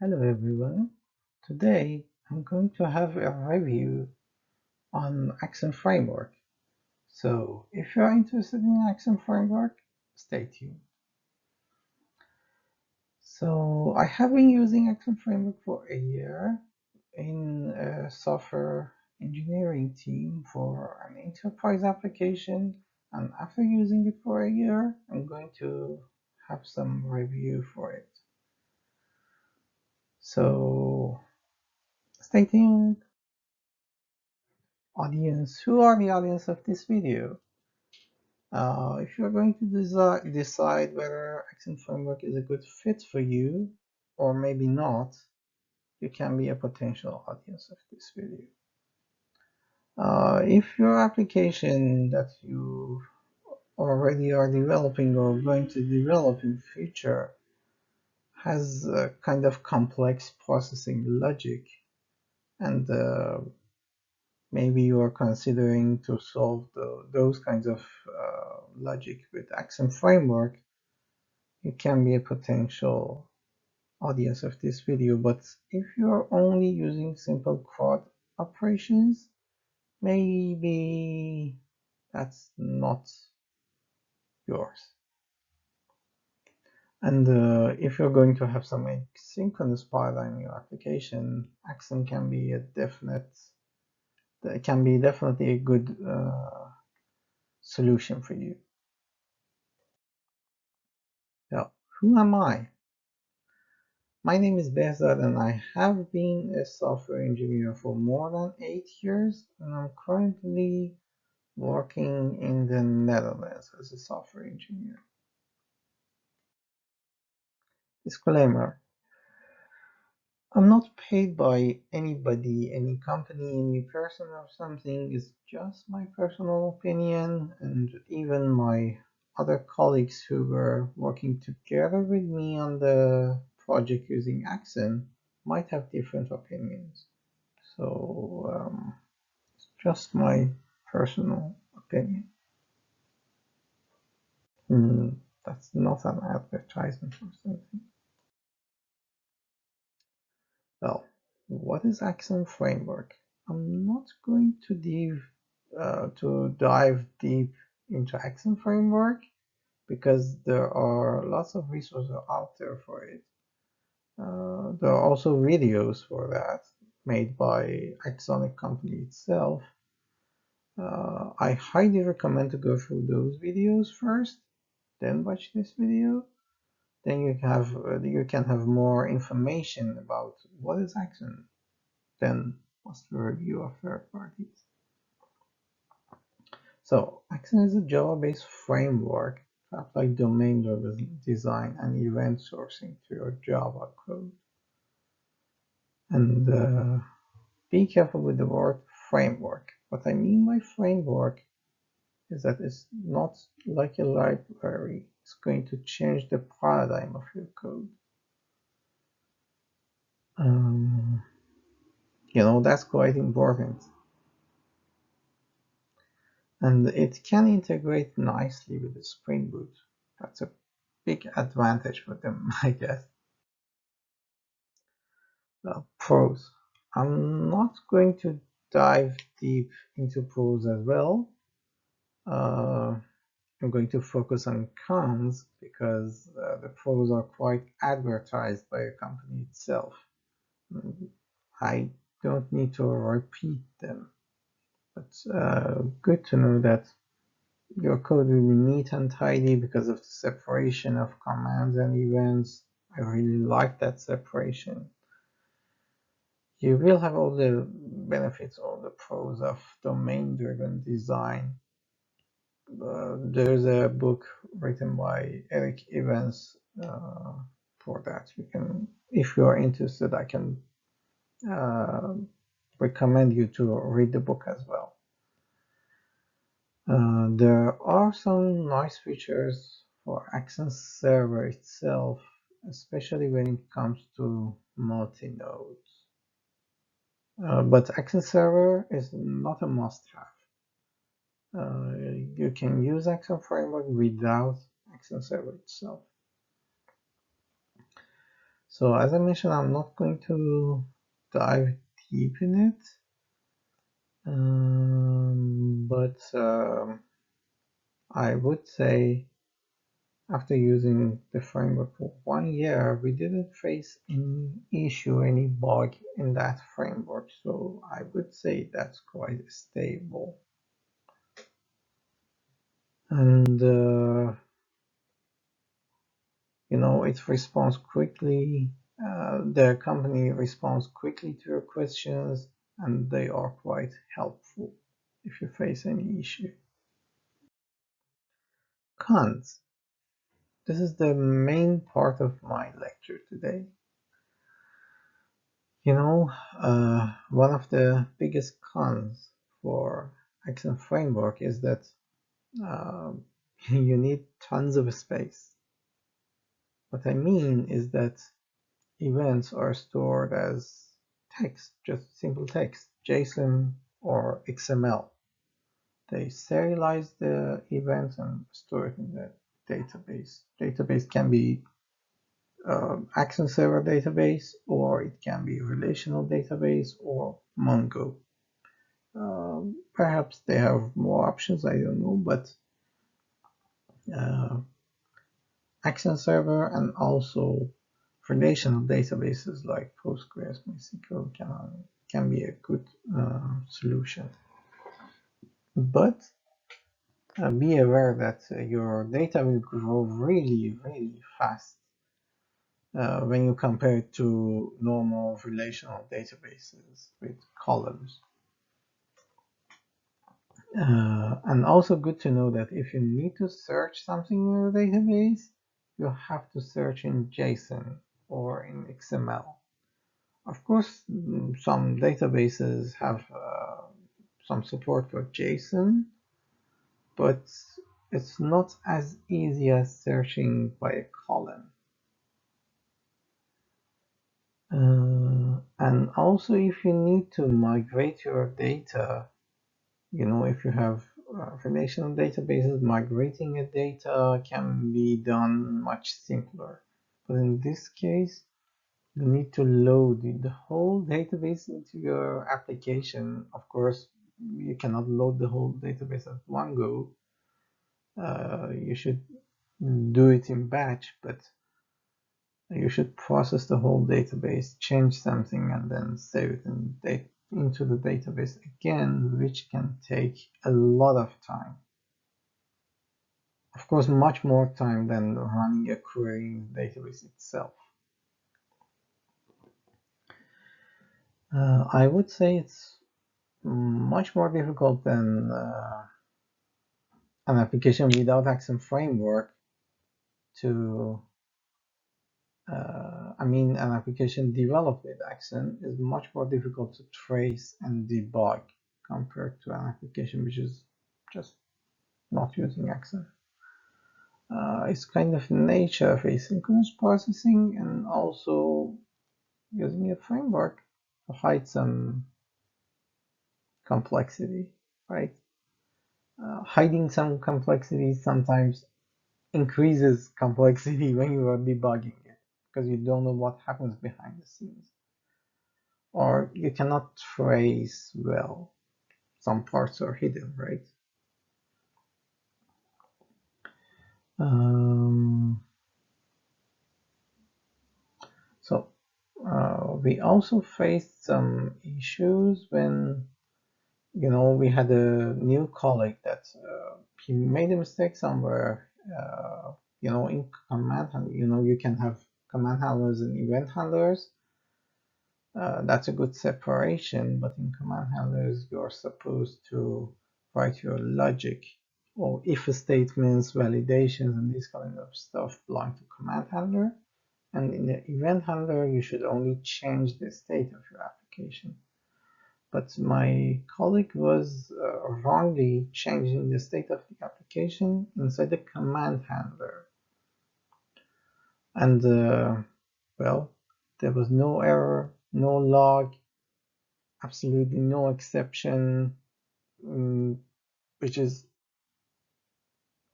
Hello everyone. Today I'm going to have a review on Axon Framework. So if you're interested in Axon Framework, stay tuned. So I have been using Axon Framework for a year in a software engineering team for an enterprise application, and after using it for a year, I'm going to have some review for it. So stay tuned. Audience, who are the audience of this video? If you're going to decide whether Axon Framework is a good fit for you, or maybe not, you can be a potential audience of this video. If your application that you already are developing or going to develop in the future has a kind of complex processing logic, and maybe you are considering to solve those kinds of logic with Axon Framework, you can be a potential audience of this video. But if you're only using simple CRUD operations, maybe that's not yours. And if you're going to have some asynchronous paradigm in your application, Axon can be definitely a good solution for you. Now, who am I? My name is Behzad and I have been a software engineer for more than 8 years, and I'm currently working in the Netherlands as a software engineer. Disclaimer: I'm not paid by anybody, any company, any person or something. It's just my personal opinion, and even my other colleagues who were working together with me on the project using Axon might have different opinions. So it's just my personal opinion. That's not an advertisement or something. Well, what is Axon Framework? I'm not going to dive deep into Axon Framework because there are lots of resources out there for it. There are also videos for that made by Axonic company itself. I highly recommend to go through those videos first, then watch this video. Then you can have more information about what is Axon, then what's the review of third parties. So Axon is a Java-based framework to apply domain-driven design and event sourcing to your Java code. And be careful with the word framework. What I mean by framework is that it's not like a library. It's going to change the paradigm of your code. That's quite important. And it can integrate nicely with the Spring Boot. That's a big advantage for them, I guess. Pros. I'm not going to dive deep into pros as well. I'm going to focus on cons because the pros are quite advertised by a company itself. I don't need to repeat them, but good to know that your code will be neat and tidy because of the separation of commands and events. I really like that separation. You will have all the benefits, all the pros of domain-driven design. There's a book written by Eric Evans for that. You can, if you are interested, I can recommend you to read the book as well. There are some nice features for Axon Server itself, especially when it comes to multi-nodes. But Axon Server is not a must-have. You can use Axon Framework without Axon Server itself. So as I mentioned, I'm not going to dive deep in it, but I would say after using the framework for 1 year, we didn't face any issue, any bug in that framework. So I would say that's quite stable. And it responds quickly. The company responds quickly to your questions, and they are quite helpful if you face any issue. Cons. This is the main part of my lecture today. One of the biggest cons for Axon Framework is that uh, you need tons of space. What I mean is that events are stored as text, just simple text, JSON or XML. They serialize the events and store it in the database. Database can be Axon Server database, or it can be relational database or Mongo. Perhaps they have more options, I don't know, but Axon Server and also relational databases like Postgres, MySQL can be a good solution. But be aware that your data will grow really, really fast when you compare it to normal relational databases with columns. And also good to know that if you need to search something in your database, you have to search in JSON or in XML. Of course, some databases have some support for JSON, but it's not as easy as searching by a column. And also, if you need to migrate your data, if you have relational databases, migrating a data can be done much simpler. But in this case, you need to load the whole database into your application. Of course, you cannot load the whole database at one go. You should do it in batch, but you should process the whole database, change something, and then save it into the database again, which can take a lot of time. Of course, much more time than running a query in the database itself. I would say it's much more difficult than an application without Axon Framework to an application developed with Axon is much more difficult to trace and debug compared to an application which is just not using Axon. It's kind of nature of asynchronous processing and also using a framework to hide some complexity, right? Hiding some complexity sometimes increases complexity when you are debugging it because you don't know what happens behind the scenes. Or you cannot trace well. Some parts are hidden, right? So we also faced some issues when we had a new colleague that he made a mistake somewhere. In command, you can have command handlers and event handlers. That's a good separation, but in command handlers, you're supposed to write your logic or if statements, validations, and this kind of stuff belong to command handler. And in the event handler, you should only change the state of your application. But my colleague was wrongly changing the state of the application inside the command handler. And well, there was no error, no log, absolutely no exception, which is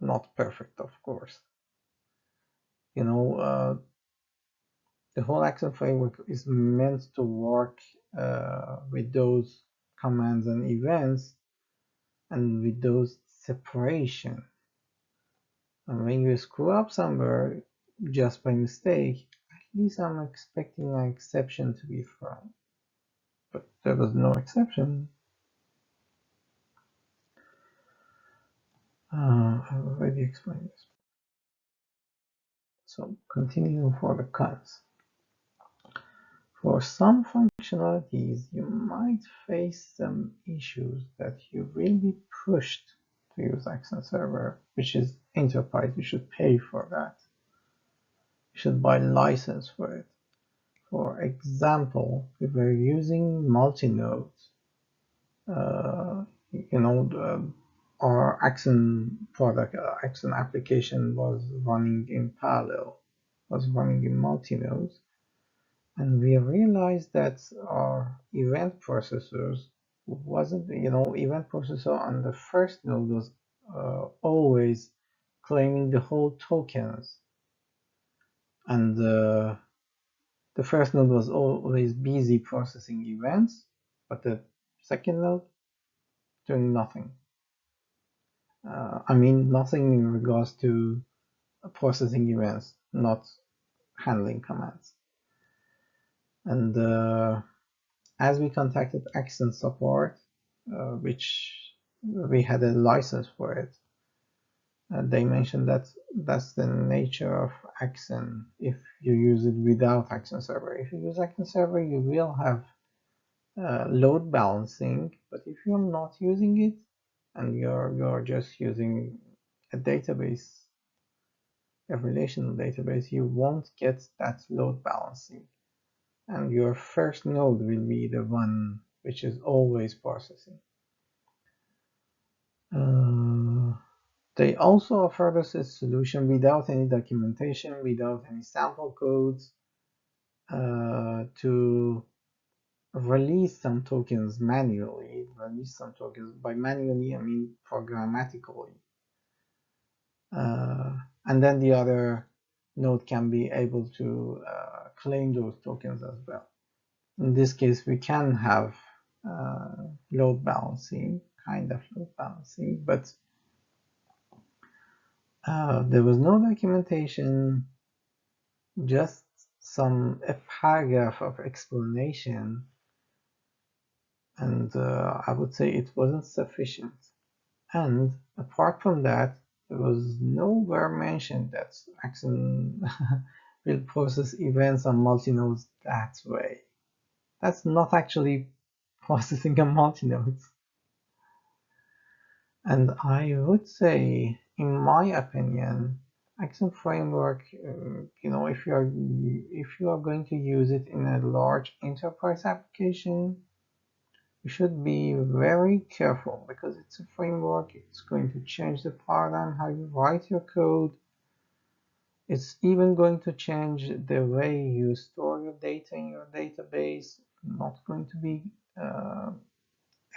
not perfect, of course. the whole Axon framework is meant to work with those commands and events and with those separation. And when you screw up somewhere just by mistake, at least I'm expecting an exception to be thrown. But there was no exception. I've already explained this. So continue for the cons. For some functionalities, you might face some issues that you will be pushed to use Axon Server, which is enterprise. You should pay for that. You should buy license for it. For example, if we're using multi-nodes, our Axon product, Axon application was running in parallel, was running in multi-nodes, and we realized that our event processors wasn't, event processor on the first node was always claiming the whole tokens, and the first node was always busy processing events, but the second node doing nothing. I mean, nothing in regards to processing events, not handling commands. And as we contacted Axon support, which we had a license for it, they mentioned that that's the nature of Axon if you use it without Axon Server. If you use Axon Server, you will have load balancing, but if you're not using it and you're just using a database, a relational database, you won't get that load balancing, and your first node will be the one which is always processing. They also offered us a solution without any documentation, without any sample codes, to release some tokens manually. Release some tokens. By manually, I mean programmatically. And then the other node can be able to claim those tokens as well. In this case, we can have load balancing, kind of load balancing, but there was no documentation, just a paragraph of explanation, and I would say it wasn't sufficient. And apart from that, there was nowhere mentioned that Axon will process events on multinodes that way. That's not actually processing a multinode. And I would say, in my opinion, Axon Framework, if you are going to use it in a large enterprise application, you should be very careful because it's a framework. It's going to change the paradigm how you write your code. It's even going to change the way you store your data in your database. Not going to be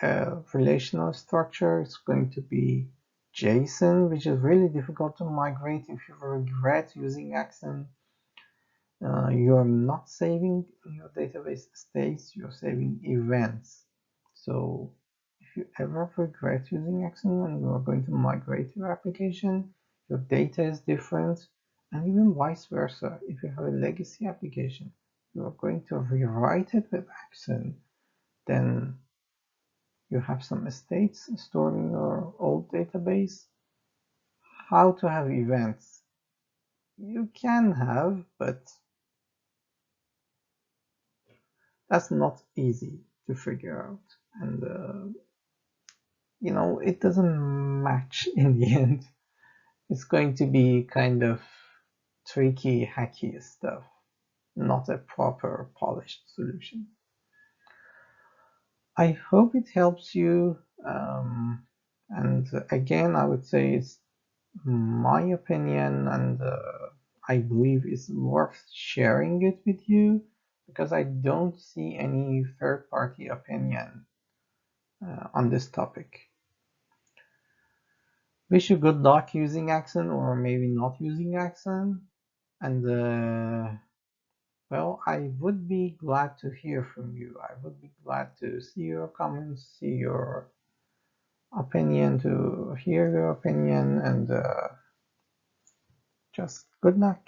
a relational structure. It's going to be JSON, which is really difficult to migrate if you regret using Axon. You're not saving your database states, you're saving events. So if you ever regret using Axon and you are going to migrate your application, your data is different, and even vice versa. If you have a legacy application, you are going to rewrite it with Axon, then you have some states stored in your old database. How to have events? You can have, but that's not easy to figure out. And it doesn't match in the end. It's going to be kind of tricky, hacky stuff, not a proper polished solution. I hope it helps you. And again, I would say it's my opinion, and I believe it's worth sharing it with you because I don't see any third-party opinion on this topic. Wish you good luck using Axon or maybe not using Axon, and Well, I would be glad to hear from you. I would be glad to see your comments, see your opinion, to hear your opinion, and just good luck.